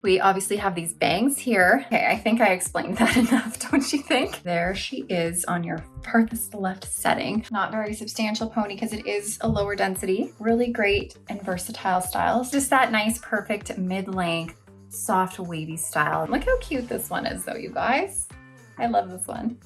We obviously have these bangs here. Okay, I think I explained that enough, don't you think? There she is on your farthest left setting. Not very substantial pony because it is a lower density. Really great and versatile styles. Just that nice, perfect mid-length, soft, wavy style. Look how cute this one is though, you guys. I love this one.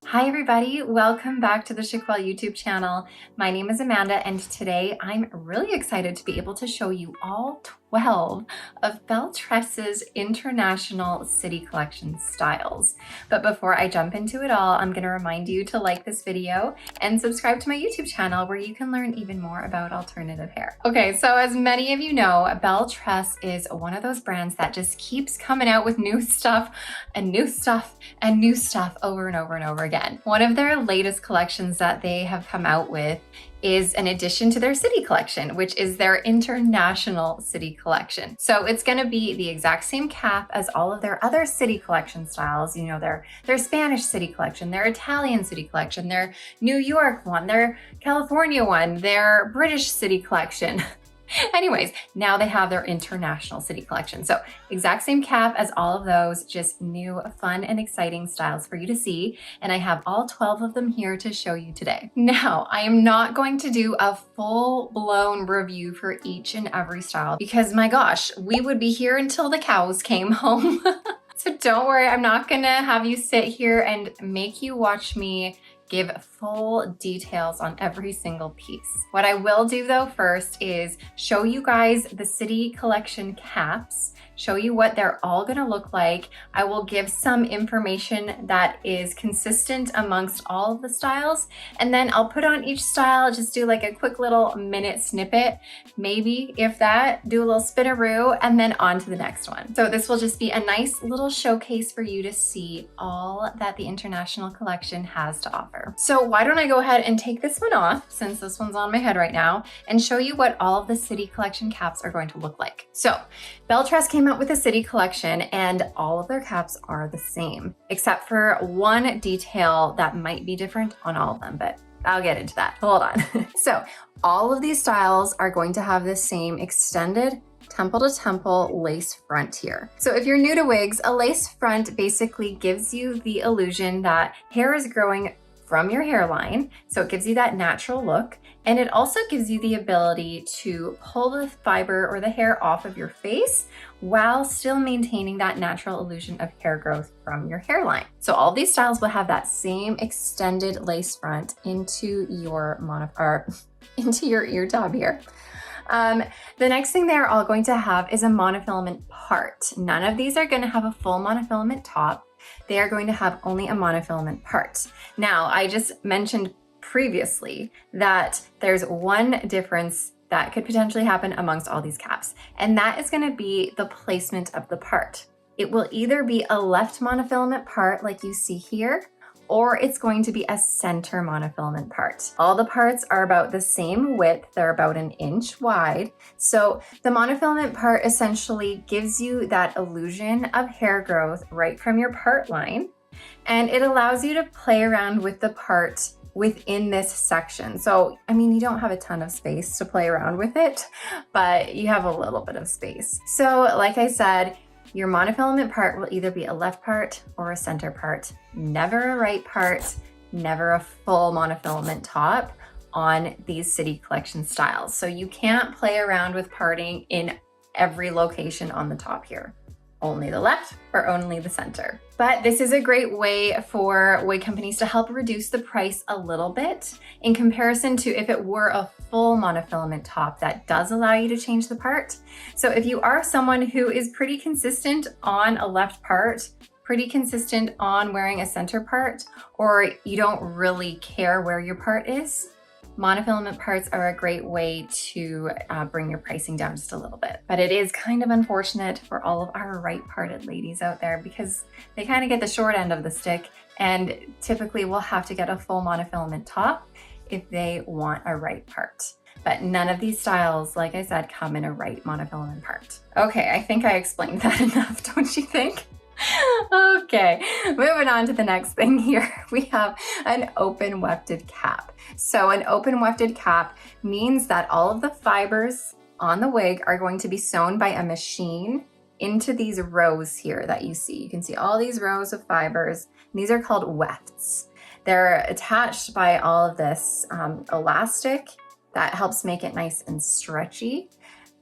Hi everybody, welcome back to the Chiquel YouTube channel. My name is Amanda and today I'm really excited to be able to show you all 12 of Belle Tress's international city collection styles. But before I jump into it all, I'm going to remind you to like this video and subscribe to my YouTube channel where you can learn even more about alternative hair. Okay, so as many of you know, Belle Tress is one of those brands that just keeps coming out with new stuff and new stuff and new stuff over and over and over again. One of their latest collections that they have come out with is an addition to their city collection, which is their international city collection. So it's gonna be the exact same cap as all of their other city collection styles. You know, their Spanish city collection, their Italian city collection, their New York one, their California one, their British city collection. Anyways, now they have their international city collection. So exact same cap as all of those, just new, fun, and exciting styles for you to see. And I have all 12 of them here to show you today. Now, I am not going to do a full-blown review for each and every style because my gosh, we would be here until the cows came home. So don't worry, I'm not gonna have you sit here and make you watch me give full details on every single piece. What I will do though first is show you guys the city collection caps, show you what they're all gonna look like. I will give some information that is consistent amongst all of the styles, and then I'll put on each style, just do like a quick little minute snippet, maybe if that, do a little spinaroo, and then on to the next one. So this will just be a nice little showcase for you to see all that the international collection has to offer. So why don't I go ahead and take this one off, since this one's on my head right now, and show you what all of the city collection caps are going to look like. So Belle Tress came out with a city collection and all of their caps are the same, except for one detail that might be different on all of them, but I'll get into that. Hold on. So all of these styles are going to have the same extended temple to temple lace front here. So if you're new to wigs, a lace front basically gives you the illusion that hair is growing from your hairline. So it gives you that natural look. And it also gives you the ability to pull the fiber or the hair off of your face while still maintaining that natural illusion of hair growth from your hairline. So all these styles will have that same extended lace front into your into your ear tab here. The next thing they're all going to have is a monofilament part. None of these are going to have a full monofilament top. They are going to have only a monofilament part. Now, I just mentioned previously that there's one difference that could potentially happen amongst all these caps, and that is going to be the placement of the part. It will either be a left monofilament part like you see here, or it's going to be a center monofilament part. All the parts are about the same width. They're about 1 inch wide. So the monofilament part essentially gives you that illusion of hair growth right from your part line. And it allows you to play around with the part within this section. So, I mean, you don't have a ton of space to play around with it, but you have a little bit of space. So like I said, your monofilament part will either be a left part or a center part, never a right part, never a full monofilament top on these city collection styles. So you can't play around with parting in every location on the top here. Only the left or only the center. But this is a great way for wig companies to help reduce the price a little bit in comparison to if it were a full monofilament top that does allow you to change the part. So if you are someone who is pretty consistent on a left part, pretty consistent on wearing a center part, or you don't really care where your part is, monofilament parts are a great way to bring your pricing down just a little bit. But it is kind of unfortunate for all of our right-parted ladies out there because they kind of get the short end of the stick and typically will have to get a full monofilament top if they want a right part. But none of these styles, like I said, come in a right monofilament part. Okay, I think I explained that enough, don't you think? Okay, moving on to the next thing here. We have an open wefted cap. So an open wefted cap means that all of the fibers on the wig are going to be sewn by a machine into these rows here that you see. You can see all these rows of fibers. These are called wefts. They're attached by all of this elastic that helps make it nice and stretchy.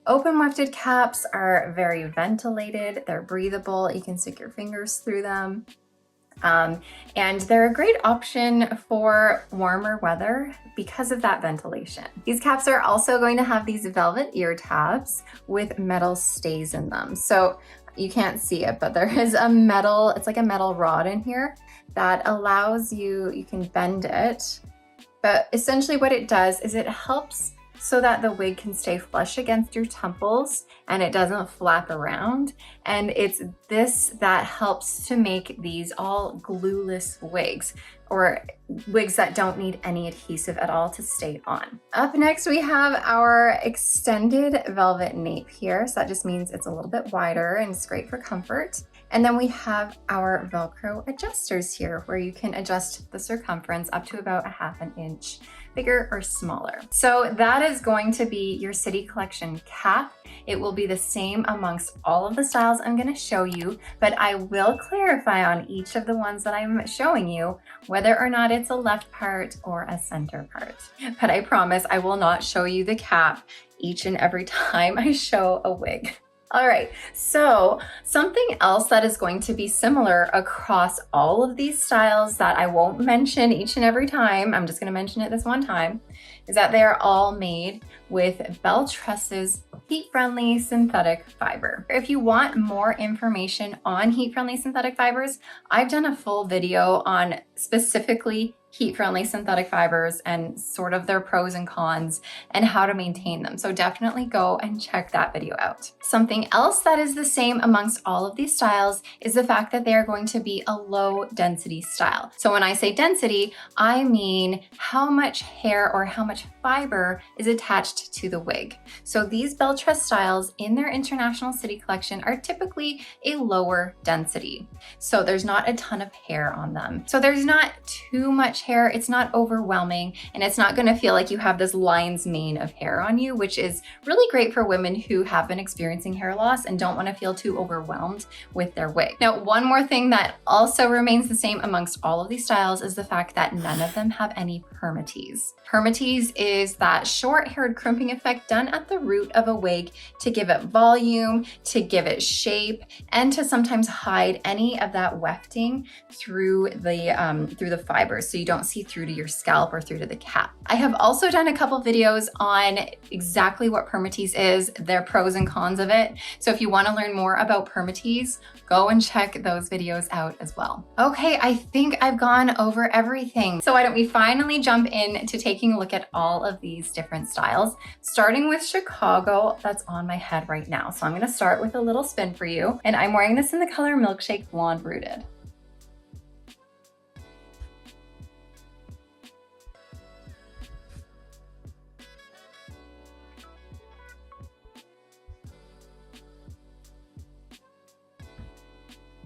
Open wefted caps are very ventilated, they're breathable, you can stick your fingers through them. And they're a great option for warmer weather because of that ventilation. These caps are also going to have these velvet ear tabs with metal stays in them. So you can't see it, but there is a metal, it's like a metal rod in here that allows you can bend it. But essentially what it does is it helps so that the wig can stay flush against your temples and it doesn't flap around. And it's this that helps to make these all glueless wigs, or wigs that don't need any adhesive at all to stay on. Up next, we have our extended velvet nape here. So that just means it's a little bit wider and it's great for comfort. And then we have our Velcro adjusters here where you can adjust the circumference up to about 1/2 inch, bigger or smaller. So that is going to be your City Collection cap. It will be the same amongst all of the styles I'm gonna show you, but I will clarify on each of the ones that I'm showing you, whether or not it's a left part or a center part. But I promise I will not show you the cap each and every time I show a wig. All right, so something else that is going to be similar across all of these styles that I won't mention each and every time, I'm just gonna mention it this one time, is that they are all made with Belle Tress's heat-friendly synthetic fiber. If you want more information on heat-friendly synthetic fibers, I've done a full video on specifically heat-friendly synthetic fibers and sort of their pros and cons and how to maintain them. So definitely go and check that video out. Something else that is the same amongst all of these styles is the fact that they are going to be a low density style. So when I say density, I mean how much hair or how much fiber is attached to the wig. So these Belle Tress styles in their International City Collection are typically a lower density. So there's not a ton of hair on them. So there's not too much hair, it's not overwhelming, and it's not gonna feel like you have this lion's mane of hair on you, which is really great for women who have been experiencing hair loss and don't wanna feel too overwhelmed with their wig. Now, one more thing that also remains the same amongst all of these styles is the fact that none of them have any permatease. Permatease is that short-haired crimping effect done at the root of a wig to give it volume, to give it shape, and to sometimes hide any of that wefting through the fibers so you don't see through to your scalp or through to the cap. I have also done a couple videos on exactly what permatease is, their pros and cons of it. So if you want to learn more about permatease, go and check those videos out as well. Okay, I think I've gone over everything. So why don't we finally jump in to taking a look at all of these different styles, starting with Chicago that's on my head right now. So I'm gonna start with a little spin for you, and I'm wearing this in the color Milkshake Blonde Rooted.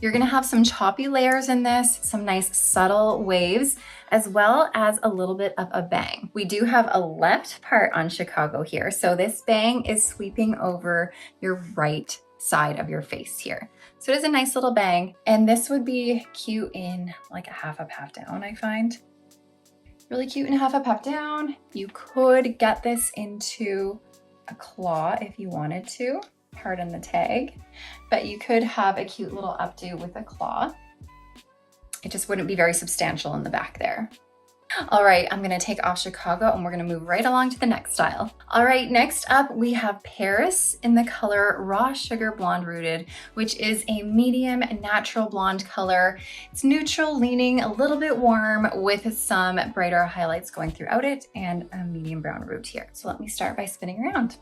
You're gonna have some choppy layers in this, some nice subtle waves, as well as a little bit of a bang. We do have a left part on Chicago here. So this bang is sweeping over your right side of your face here. So it is a nice little bang. And this would be cute in like a half up, half down, I find. Really cute in half up, half down. You could get this into a claw if you wanted to. Pardon the tag, but you could have a cute little updo with a claw. It just wouldn't be very substantial in the back there. All right, I'm gonna take off Chicago and we're gonna move right along to the next style. All right, next up we have Paris in the color Raw Sugar Blonde Rooted, which is a medium natural blonde color. It's neutral, leaning a little bit warm with some brighter highlights going throughout it and a medium brown root here. So let me start by spinning around.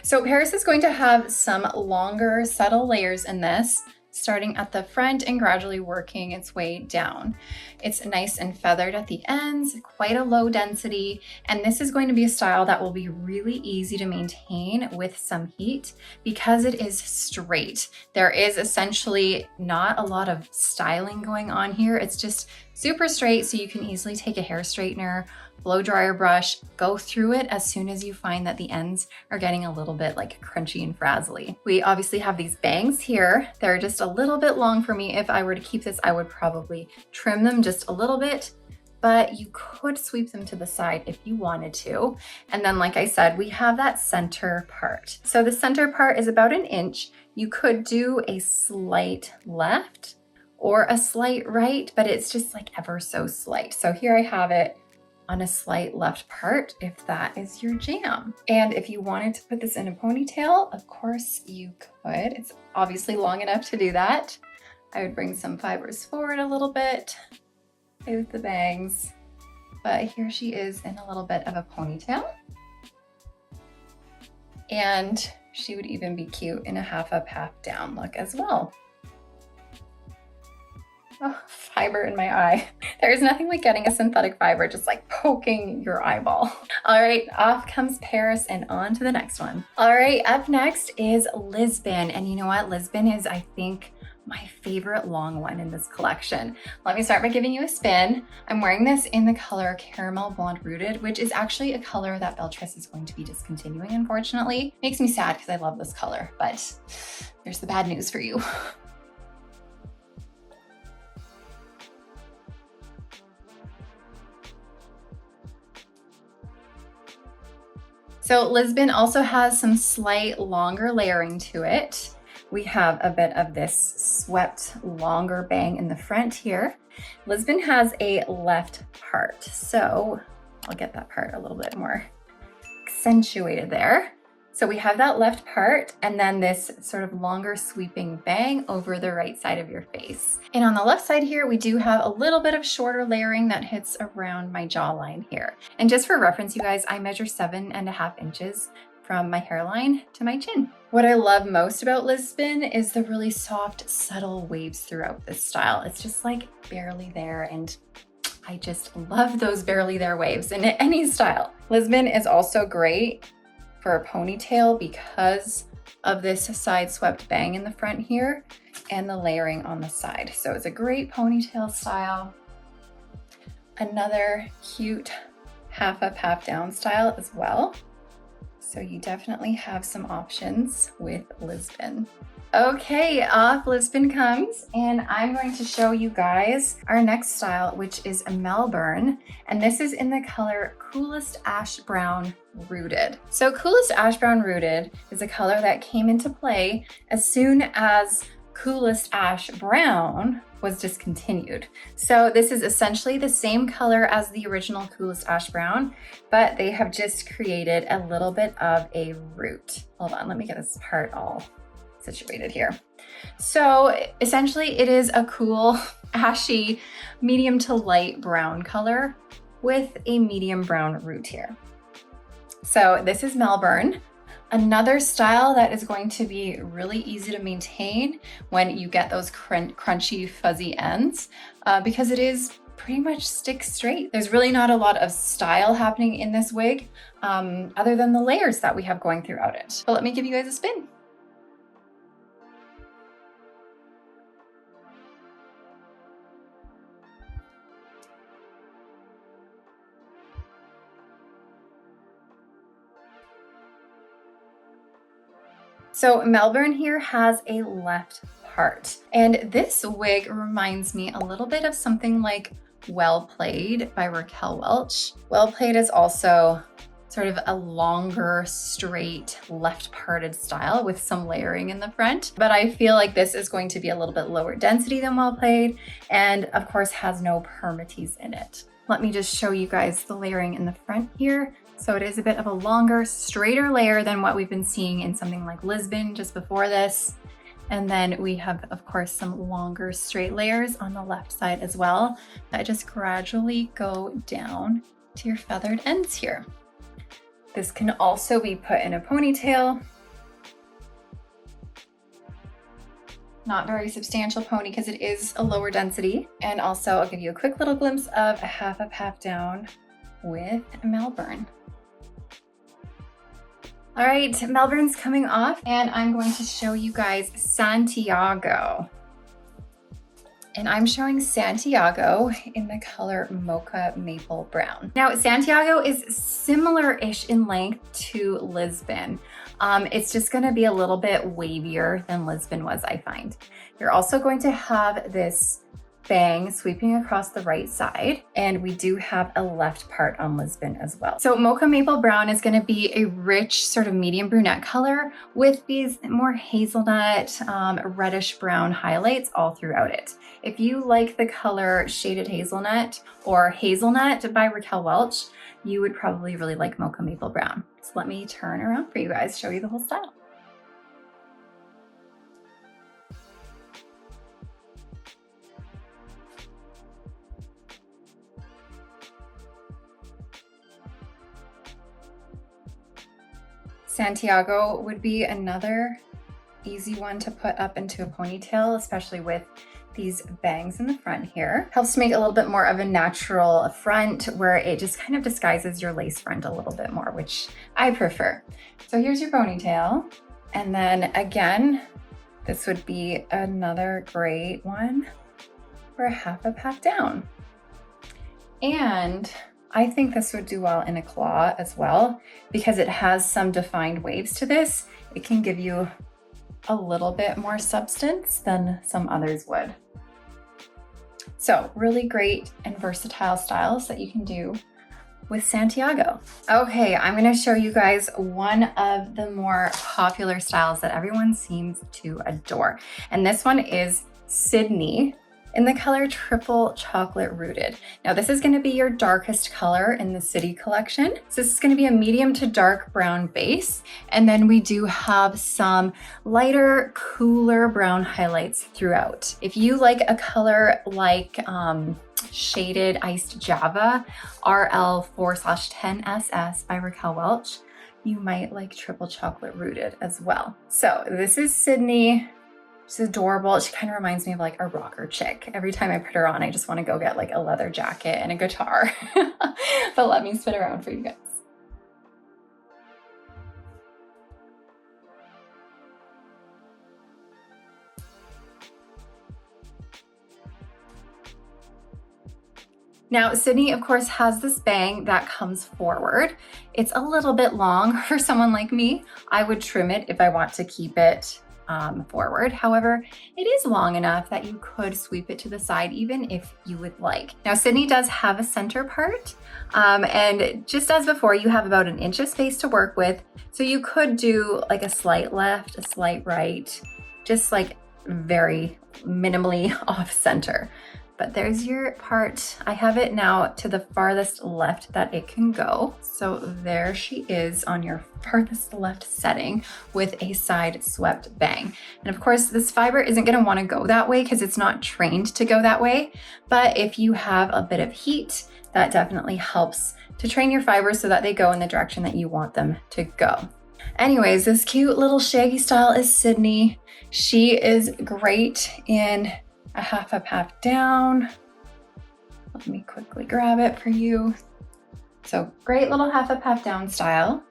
So Paris is going to have some longer, subtle layers in this. starting at the front and gradually working its way down. It's nice and feathered at the ends, quite a low density, and this is going to be a style that will be really easy to maintain with some heat because it is straight. There is essentially not a lot of styling going on here. It's just super straight, so you can easily take a hair straightener, blow dryer brush, go through it as soon as you find that the ends are getting a little bit like crunchy and frazzly. We obviously have these bangs here. They're just a little bit long for me. If I were to keep this, I would probably trim them just a little bit, but you could sweep them to the side if you wanted to. And then, like I said, we have that center part. So the center part is about 1 inch. You could do a slight left or a slight right, but it's just like ever so slight. So here I have it on a slight left part, if that is your jam. And if you wanted to put this in a ponytail, of course you could. It's obviously long enough to do that. I would bring some fibers forward a little bit, play with the bangs, but here she is in a little bit of a ponytail. And she would even be cute in a half up, half down look as well. Oh, fiber in my eye. There's nothing like getting a synthetic fiber just like poking your eyeball. All right, off comes Paris and on to the next one. All right, up next is Lisbon. And you know what? Lisbon is, I think, my favorite long one in this collection. Let me start by giving you a spin. I'm wearing this in the color Caramel Blonde Rooted, which is actually a color that Belle Tress is going to be discontinuing, unfortunately. Makes me sad because I love this color, but there's the bad news for you. So Lisbon also has some slight longer layering to it. We have a bit of this swept longer bang in the front here. Lisbon has a left part, so I'll get that part a little bit more accentuated there. So we have that left part and then this sort of longer sweeping bang over the right side of your face. And on the left side here, we do have a little bit of shorter layering that hits around my jawline here. And just for reference, you guys, I measure 7.5 inches from my hairline to my chin. What I love most about Lisbon is the really soft, subtle waves throughout this style. It's just like barely there, and I just love those barely there waves in any style. Lisbon is also great for a ponytail because of this side swept bang in the front here and the layering on the side. So it's a great ponytail style. Another cute half up, half down style as well. So you definitely have some options with Lisbon. Okay, off Lisbon comes, and I'm going to show you guys our next style, which is a Melbourne, and this is in the color Coolest Ash Brown Rooted. So Coolest Ash Brown Rooted is a color that came into play as soon as Coolest Ash Brown was discontinued. So this is essentially the same color as the original Coolest Ash Brown, but they have just created a little bit of a root. Hold on, let me get this part all situated here. So essentially it is a cool, ashy, medium to light brown color with a medium brown root here. So this is Melbourne. Another style that is going to be really easy to maintain when you get those crunchy, fuzzy ends, because it is pretty much stick straight. There's really not a lot of style happening in this wig, other than the layers that we have going throughout it. But let me give you guys a spin. So Melbourne here has a left part, and this wig reminds me a little bit of something like Well Played by Raquel Welch. Well Played is also sort of a longer, straight, left parted style with some layering in the front, but I feel like this is going to be a little bit lower density than Well Played, and of course has no permatease in it. Let me just show you guys the layering in the front here. So it is a bit of a longer, straighter layer than what we've been seeing in something like Lisbon just before this. And then we have, of course, some longer straight layers on the left side as well that just gradually go down to your feathered ends here. This can also be put in a ponytail. not very substantial pony because it is a lower density. And also I'll give you a quick little glimpse of a half up, half down with Melbourne. All right, Melbourne's coming off and I'm going to show you guys Santiago. And I'm showing Santiago in the color Mocha Maple Brown. Now, Santiago is similar-ish in length to Lisbon. It's just gonna be a little bit wavier than Lisbon was, I find. You're also going to have this bang sweeping across the right side, and we do have a left part on Lisbon as well. So Mocha Maple Brown is going to be a rich sort of medium brunette color with these more hazelnut, reddish brown highlights all throughout it. If you like the color Shaded Hazelnut or Hazelnut by Raquel Welch, you would probably really like Mocha Maple Brown. So let me turn around for you guys, show you the whole style. Santiago would be another easy one to put up into a ponytail, especially with these bangs in the front here. Helps make a little bit more of a natural front where it just kind of disguises your lace front a little bit more, which I prefer. So here's your ponytail. And then again, this would be another great one for a half up, half down. And I think this would do well in a claw as well, because it has some defined waves to this. It can give you a little bit more substance than some others would. So really great and versatile styles that you can do with Santiago. Okay, I'm gonna show you guys one of the more popular styles that everyone seems to adore. And this one is Sydney in the color Triple Chocolate Rooted. Now this is gonna be your darkest color in the City collection. So this is gonna be a medium to dark brown base. And then we do have some lighter, cooler brown highlights throughout. If you like a color like Shaded Iced Java, RL 4/10SS by Raquel Welch, you might like Triple Chocolate Rooted as well. So this is Sydney. She's adorable. She kind of reminds me of like a rocker chick. Every time I put her on, I just want to go get like a leather jacket and a guitar. But let me spin around for you guys. Now, Sydney, of course, has this bang that comes forward. It's a little bit long for someone like me. I would trim it if I want to keep it forward. However, it is long enough that you could sweep it to the side even if you would like. Now, Sydney does have a center part, and just as before, you have about 1 inch of space to work with. So you could do like a slight left, a slight right, just like very minimally off center. But there's your part. I have it now to the farthest left that it can go. So there she is on your farthest left setting with a side swept bang. And of course, this fiber isn't gonna wanna go that way because it's not trained to go that way. But if you have a bit of heat, that definitely helps to train your fibers so that they go in the direction that you want them to go. Anyways, this cute little shaggy style is Sydney. She is great in a half up, half down. Let me quickly grab it for you. So great little half up, half down style.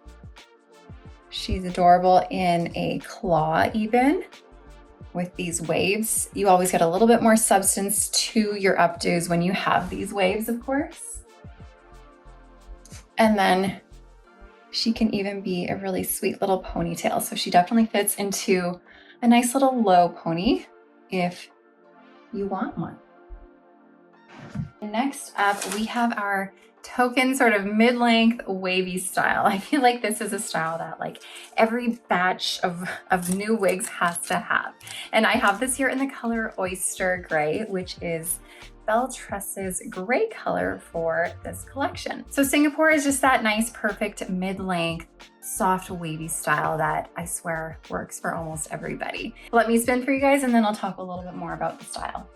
She's adorable in a claw even with these waves. You always get a little bit more substance to your updos when you have these waves, of course. And then she can even be a really sweet little ponytail. So she definitely fits into a nice little low pony if you want one. Next up, we have our token sort of mid-length wavy style. I feel like this is a style that like every batch of new wigs has to have. And I have this here in the color Oyster Gray, which is Belle Tress's gray color for this collection. So Singapore is just that nice, perfect mid-length, soft wavy style that I swear works for almost everybody. Let me spin for you guys and then I'll talk a little bit more about the style.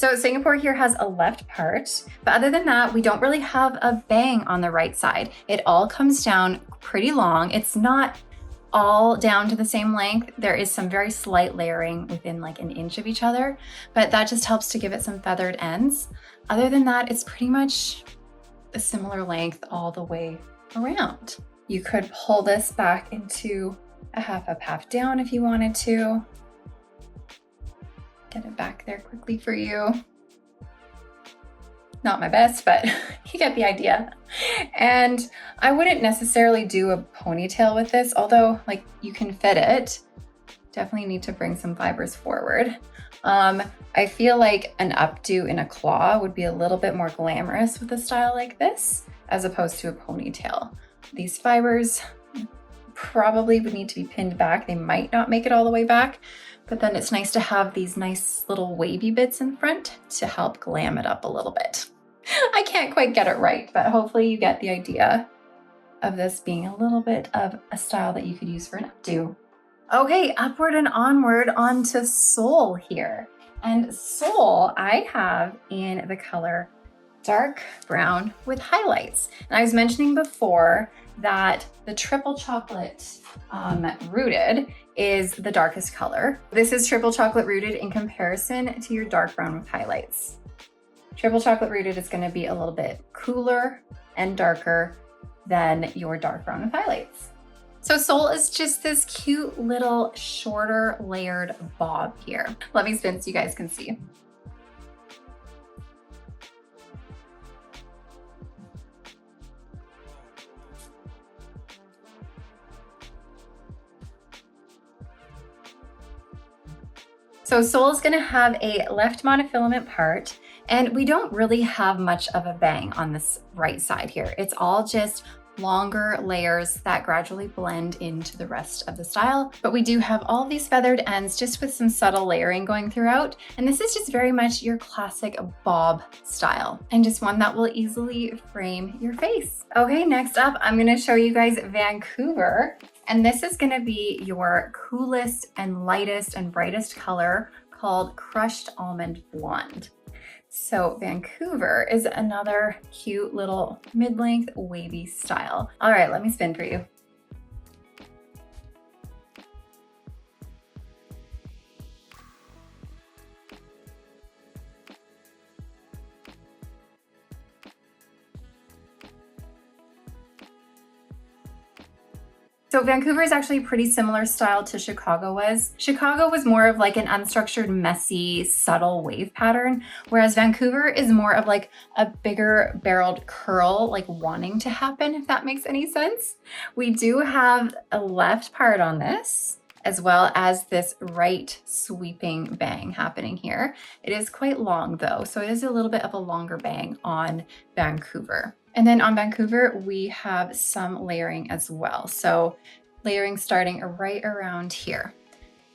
So Singapore here has a left part, but other than that, we don't really have a bang on the right side. It all comes down pretty long. It's not all down to the same length. There is some very slight layering within like an inch of each other, but that just helps to give it some feathered ends. Other than that, it's pretty much a similar length all the way around. You could pull this back into a half up, half down if you wanted to. Get it back there quickly for you. Not my best, but you get the idea. And I wouldn't necessarily do a ponytail with this, although like you can fit it. Definitely need to bring some fibers forward. I feel like an updo in a claw would be a little bit more glamorous with a style like this, as opposed to a ponytail. These fibers probably would need to be pinned back. They might not make it all the way back, but then it's nice to have these nice little wavy bits in front to help glam it up a little bit. I can't quite get it right, but hopefully you get the idea of this being a little bit of a style that you could use for an updo. Okay, upward and onward onto Seoul here. And Seoul I have in the color dark brown with highlights. And I was mentioning before that the triple chocolate rooted is the darkest color. This is triple chocolate rooted in comparison to your dark brown with highlights. Triple chocolate rooted is going to be a little bit cooler and darker than your dark brown with highlights. So Seoul is just this cute little shorter layered bob here. Let me spin so you guys can see. So Seoul is going to have a left monofilament part, and we don't really have much of a bang on this right side here. It's all just longer layers that gradually blend into the rest of the style. But we do have all these feathered ends just with some subtle layering going throughout. And this is just very much your classic bob style and just one that will easily frame your face. Okay, next up, I'm going to show you guys Vancouver. And this is going to be your coolest and lightest and brightest color called Crushed Almond Blonde. So Vancouver is another cute little mid-length wavy style. All right, let me spin for you. So Vancouver is actually a pretty similar style to Chicago was. Chicago was more of like an unstructured, messy, subtle wave pattern, whereas Vancouver is more of like a bigger barreled curl, like wanting to happen, if that makes any sense. We do have a left part on this, as well as this right sweeping bang happening here. It is quite long though, so it is a little bit of a longer bang on Vancouver. And then on Vancouver, we have some layering as well. So layering starting right around here.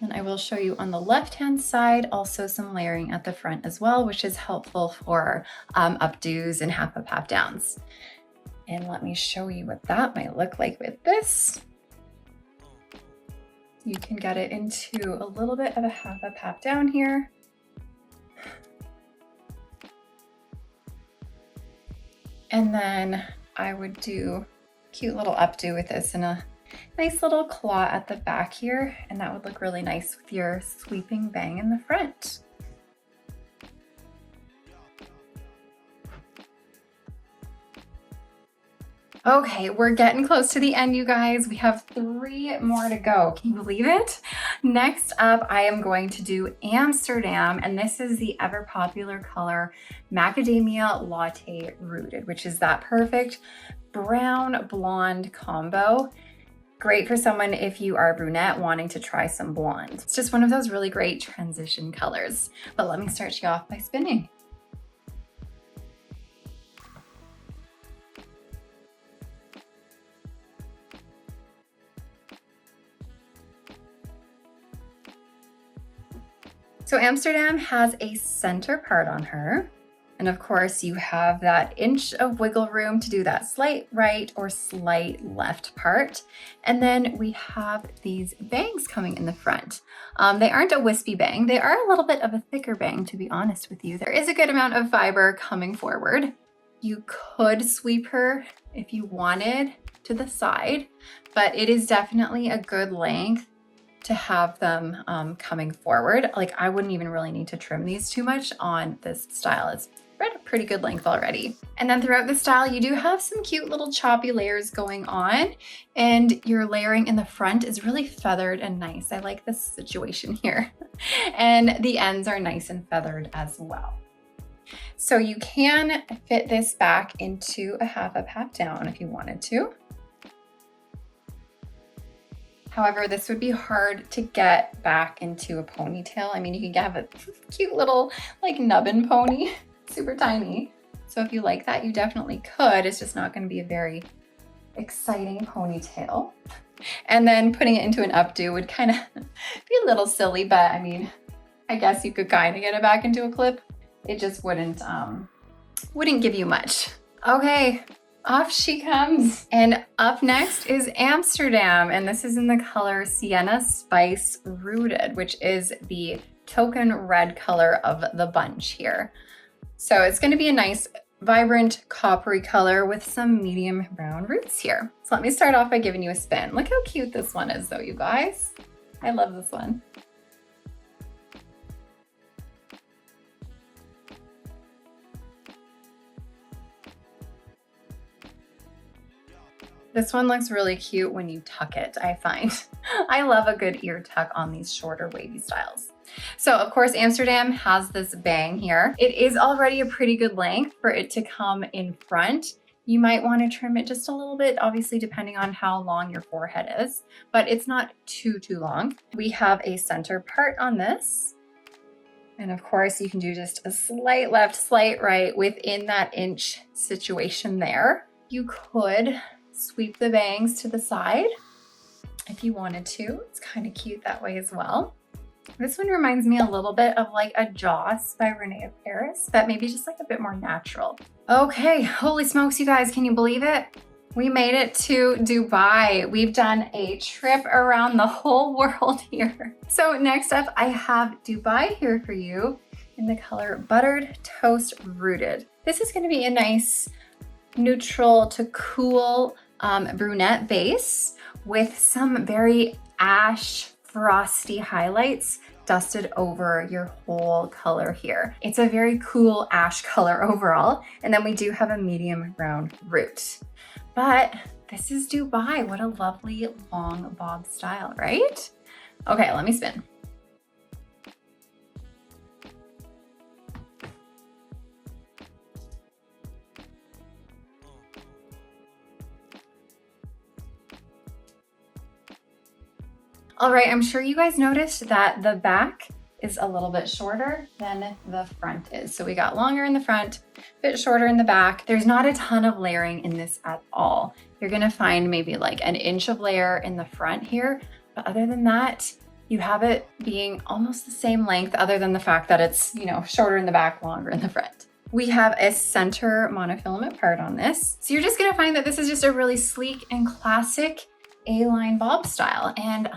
And I will show you on the left-hand side, also some layering at the front as well, which is helpful for updos and half up, half downs. And let me show you what that might look like with this. You can get it into a little bit of a half up, half down here. And then I would do a cute little updo with this and a nice little claw at the back here. And that would look really nice with your sweeping bang in the front. Okay, we're getting close to the end, you guys. We have 3 more to go. Can you believe it? Next up, I am going to do Amsterdam, and this is the ever popular color Macadamia Latte Rooted, which is that perfect brown blonde combo. Great for someone if you are a brunette wanting to try some blonde. It's just one of those really great transition colors. But let me start you off by spinning. So Amsterdam has a center part on her, And of course you have that inch of wiggle room to do that slight right or slight left part. And then we have these bangs coming in the front. They aren't a wispy bang. They are a little bit of a thicker bang, to be honest with you. There is a good amount of fiber coming forward. You could sweep her if you wanted to the side, but it is definitely a good length to have them coming forward. Like, I wouldn't even really need to trim these too much on this style. It's at a pretty good length already. And then throughout the style, you do have some cute little choppy layers going on, and your layering in the front is really feathered and nice. I like this situation here. And the ends are nice and feathered as well. So you can fit this back into a half up, half down if you wanted to. However, this would be hard to get back into a ponytail. I mean, you can have a cute little like nubbin pony, super tiny. So if you like that, you definitely could. It's just not going to be a very exciting ponytail. And then putting it into an updo would kind of be a little silly, but I mean, I guess you could kind of get it back into a clip. It just wouldn't give you much. Okay, off she comes. And up next is Amsterdam, and this is in the color Sienna Spice Rooted, which is the token red color of the bunch here. So it's going to be a nice, vibrant, coppery color with some medium brown roots here. So let me start off by giving you a spin. Look how cute this one is though, you guys. I love this one. This one looks really cute when you tuck it, I find. I love a good ear tuck on these shorter wavy styles. So of course, Amsterdam has this bang here. It is already a pretty good length for it to come in front. You might want to trim it just a little bit, obviously depending on how long your forehead is, but it's not too long. We have a center part on this. And of course you can do just a slight left, slight right within that inch situation there. You could sweep the bangs to the side if you wanted to. It's kind of cute that way as well. This one reminds me a little bit of like a Joss by Renee of Paris, but maybe just like a bit more natural. Okay, holy smokes, you guys, can you believe it? We made it to Dubai. We've done a trip around the whole world here. So next up, I have Dubai here for you in the color Buttered Toast Rooted. This is gonna be a nice neutral to cool brunette base with some very ash frosty highlights dusted over your whole color here. It's a very cool ash color overall. And then we do have a medium brown root. But this is Dubai. What a lovely long bob style, right? Okay, let me spin. All right, I'm sure you guys noticed that the back is a little bit shorter than the front is. So we got longer in the front, a bit shorter in the back. There's not a ton of layering in this at all. You're gonna find maybe like an inch of layer in the front here, but other than that, you have it being almost the same length other than the fact that it's, you know, shorter in the back, longer in the front. We have a center monofilament part on this. So you're just gonna find that this is just a really sleek and classic A-line bob style, and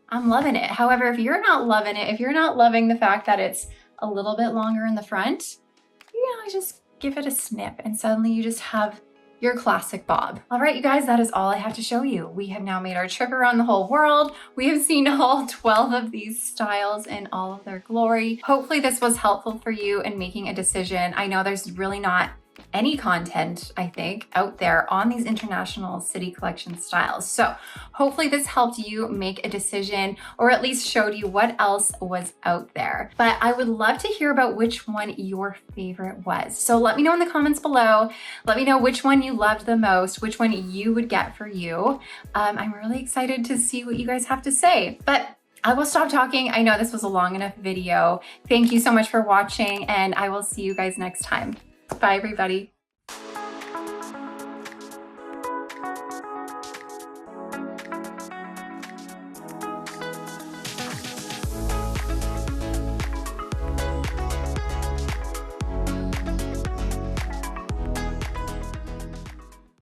I'm loving it. However, if you're not loving it, if you're not loving the fact that it's a little bit longer in the front, you know, just give it a snip and suddenly you just have your classic bob. All right, you guys, that is all I have to show you. We have now made our trip around the whole world. We have seen all 12 of these styles in all of their glory. Hopefully this was helpful for you in making a decision. I know there's really not any content, I think, out there on these international city collection styles. So hopefully this helped you make a decision or at least showed you what else was out there. But I would love to hear about which one your favorite was. So let me know in the comments below. Let me know which one you loved the most, which one you would get for you. I'm really excited to see what you guys have to say. But I will stop talking. I know this was a long enough video. Thank you so much for watching, and I will see you guys next time. Bye, everybody.